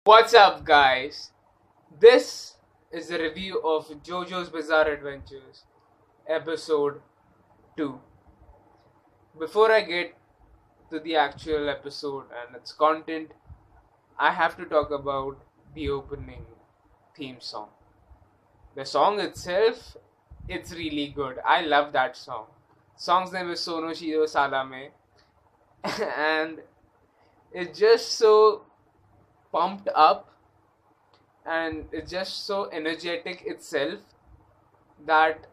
What's up, guys? This is a review of Jojo's Bizarre Adventures, episode 2. Before I get to the actual episode and its content, I have to talk about the opening theme song. The song itself, it's really good. I love that song. Song's name is Sono Shiro Salame, and it's just so pumped up and it's just so energetic itself that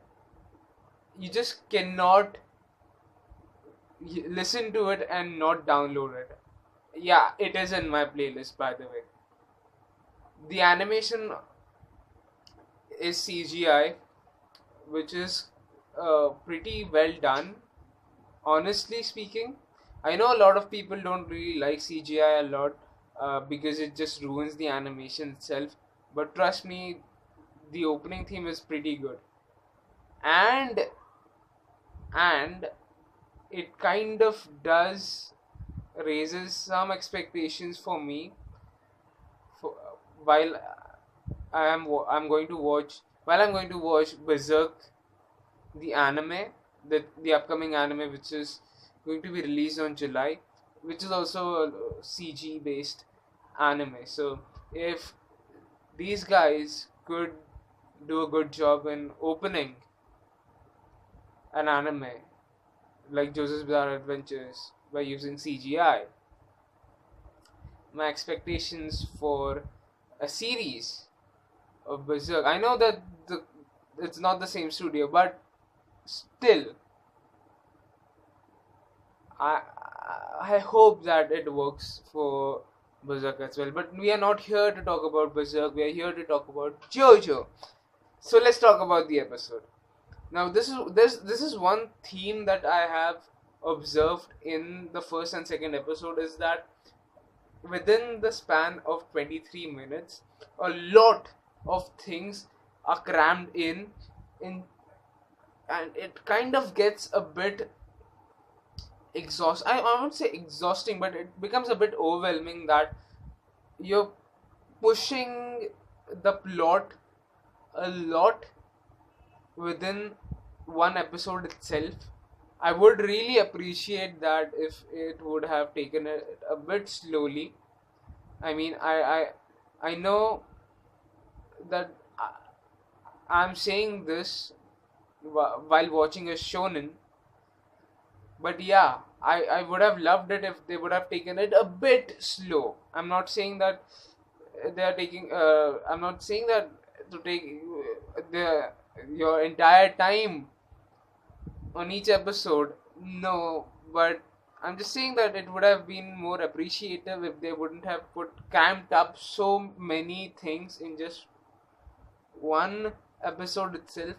you just cannot listen to it and not download it. Yeah, it is in my playlist, by the way. The animation is CGI, which is pretty well done. Honestly speaking, I know a lot of people don't really like CGI a lot because it just ruins the animation itself. But trust me, the opening theme is pretty good, and and it kind of does raises some expectations for me for, while I'm going to watch Berserk, the anime, the upcoming anime, which is going to be released on July, which is also a CG based anime. So if these guys could do a good job in opening an anime like Jojo's Bizarre Adventures by using CGI, my expectations for a series of Berserk. I know that it's not the same studio, but still, I I hope that it works for Berserk as well. But we are not here to talk about Berserk. We are here to talk about JoJo. So let's talk about the episode. Now this is one theme that I have observed in the first and second episode is that within the span of 23 minutes, a lot of things are crammed in and it kind of gets a bit I won't say exhausting, but it becomes a bit overwhelming that you're pushing the plot a lot within one episode itself. I would really appreciate that if it would have taken it a bit slowly. I mean, I know that I'm saying this while watching a shonen, but yeah, I would have loved it if they would have taken it a bit slow. I'm not saying that they are taking. I'm not saying that to take the your entire time on each episode. No, but I'm just saying that it would have been more appreciative if they wouldn't have put cramped up so many things in just one episode itself.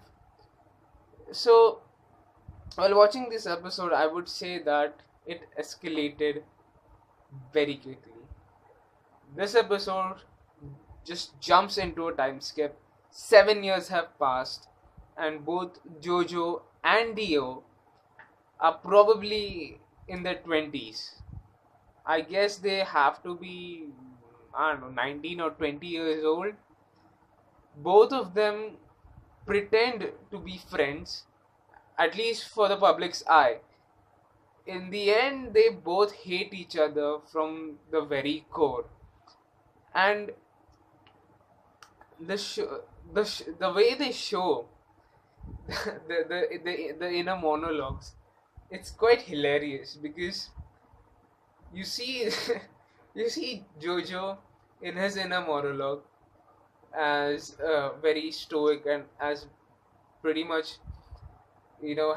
So while watching this episode, I would say that it escalated very quickly. This episode just jumps into a time skip. 7 years have passed, and both Jojo and Dio are probably in their 20s. I guess they have to be, I don't know, 19 or 20 years old. Both of them pretend to be friends, at least for the public's eye. In the end, they both hate each other from the very core. And the way they show the inner monologues, it's quite hilarious because you see you see Jojo in his inner monologue as very stoic and as pretty much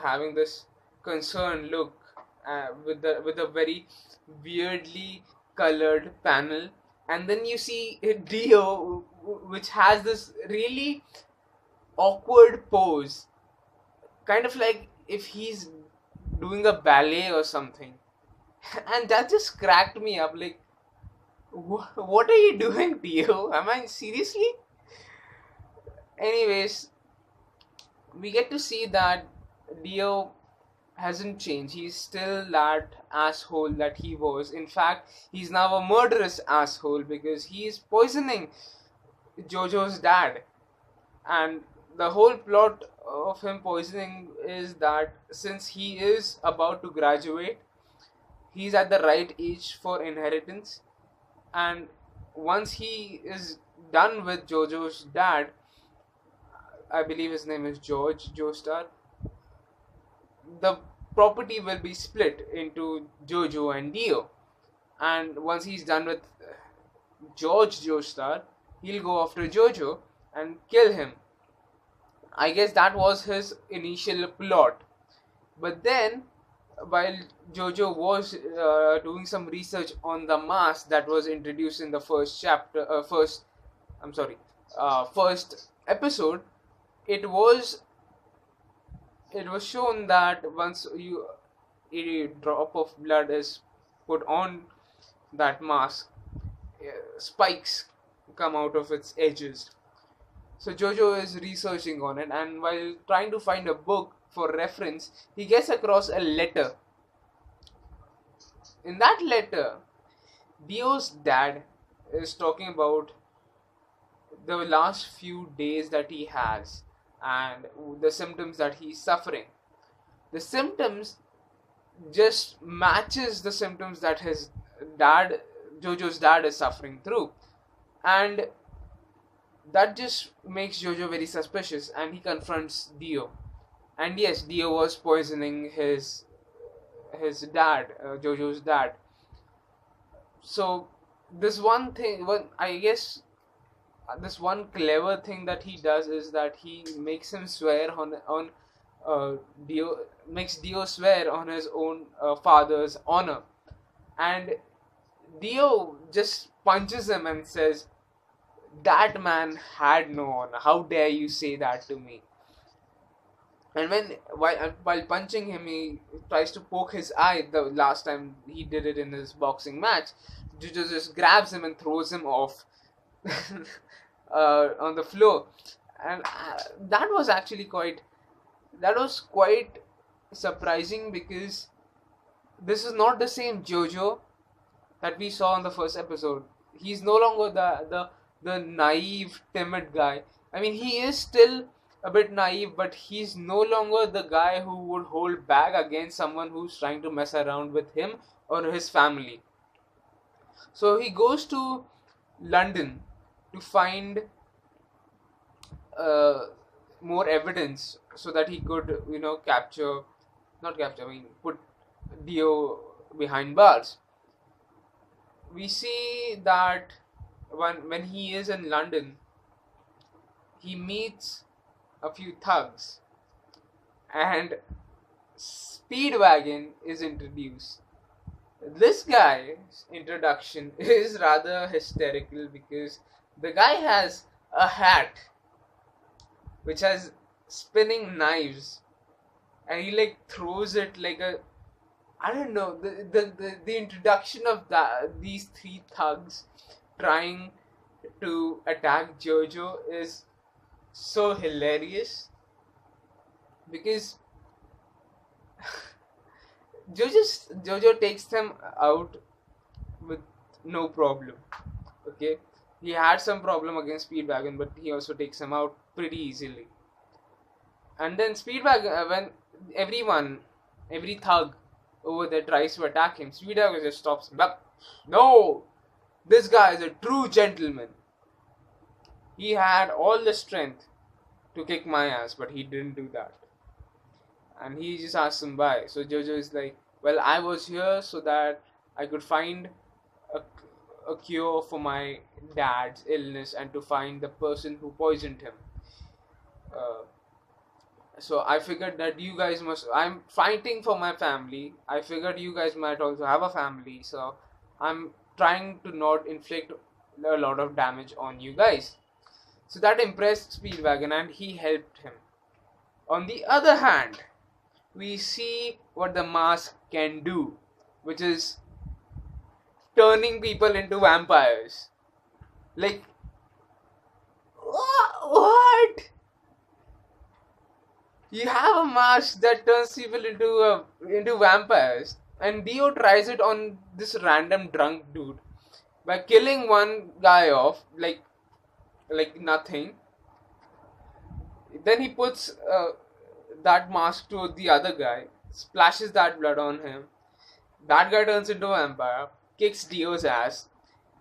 having this concerned look with a very weirdly colored panel, and then you see Dio, which has this really awkward pose, kind of like if he's doing a ballet or something, and that just cracked me up. Like, what are you doing, Dio? Am I seriously? Anyways, we get to see that Dio hasn't changed. He's still that asshole that he was. In fact, he's now a murderous asshole because he's poisoning Jojo's dad. And the whole plot of him poisoning is that since he is about to graduate, he's at the right age for inheritance. And once he is done with Jojo's dad, I believe his name is George Joestar, the property will be split into Jojo and Dio. And once he's done with George Joestar, he'll go after Jojo and kill him. I guess that was his initial plot. But then, while Jojo was doing some research on the mask that was introduced in the first chapter, first episode, it was shown that once a drop of blood is put on that mask, spikes come out of its edges. So Jojo is researching on it, and while trying to find a book for reference, he gets across a letter. In that letter, Dio's dad is talking about the last few days that he has and the symptoms that he's suffering. The symptoms just matches the symptoms that his dad, Jojo's dad, is suffering through. And that just makes Jojo very suspicious, and he confronts Dio. And yes, Dio was poisoning his dad, Jojo's dad. So this one thing, this one clever thing that he does is that he makes him swear on Dio, makes Dio swear on his own father's honor, and Dio just punches him and says, "That man had no honor. How dare you say that to me?" And while punching him, he tries to poke his eye. The last time he did it in his boxing match, Jojo just grabs him and throws him off on the floor, and that was actually quite surprising, because this is not the same Jojo that we saw in the first episode. He's no longer the naive, timid guy. I mean, he is still a bit naive, but he's no longer the guy who would hold back against someone who's trying to mess around with him or his family. So he goes to London to find more evidence so that he could, put Dio behind bars. We see that when he is in London, he meets a few thugs, and Speedwagon is introduced. This guy's introduction is rather hysterical, because the guy has a hat which has spinning knives, and he throws it like a, I don't know, the introduction of these three thugs trying to attack Jojo is so hilarious, because Jojo takes them out with no problem. Okay, he had some problem against Speedwagon, but he also takes him out pretty easily. And then Speedwagon, when every thug over there tries to attack him, Speedwagon just stops him. But no, this guy is a true gentleman. He had all the strength to kick my ass, but he didn't do that. And he just asks him why. So Jojo is like, well, I was here so that I could find a cure for my dad's illness and to find the person who poisoned him. So I figured that I'm fighting for my family. I figured you guys might also have a family. So I'm trying to not inflict a lot of damage on you guys. So that impressed Speedwagon, and he helped him. On the other hand, we see what the mask can do, which is turning people into vampires. Like, what? You have a mask that turns people into vampires, and Dio tries it on this random drunk dude by killing one guy off like nothing. Then he puts that mask to the other guy, splashes that blood on him. That guy turns into a vampire, kicks Dio's ass,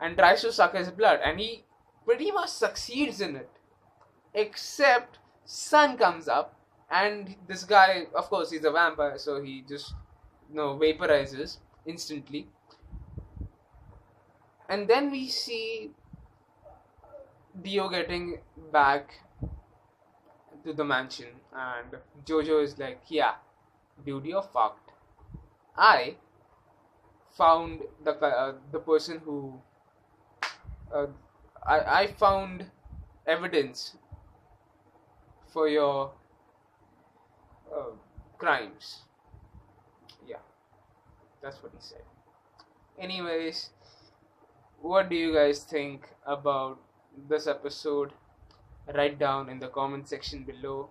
and tries to suck his blood, and he pretty much succeeds in it. Except sun comes up, and this guy, of course, he's a vampire, so he just vaporizes instantly. And then we see Dio getting back to the mansion, and Jojo is like, "Yeah, dude, you're fucked. I found the person who uh, I found evidence for your uh, crimes." Yeah, that's what he said. Anyways, what do you guys think about this episode? Write down in the comment section below.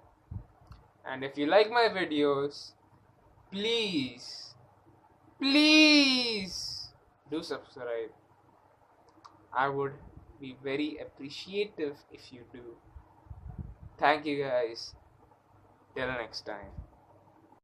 And if you like my videos, please, please do subscribe. I would be very appreciative if you do. Thank you guys. Till next time.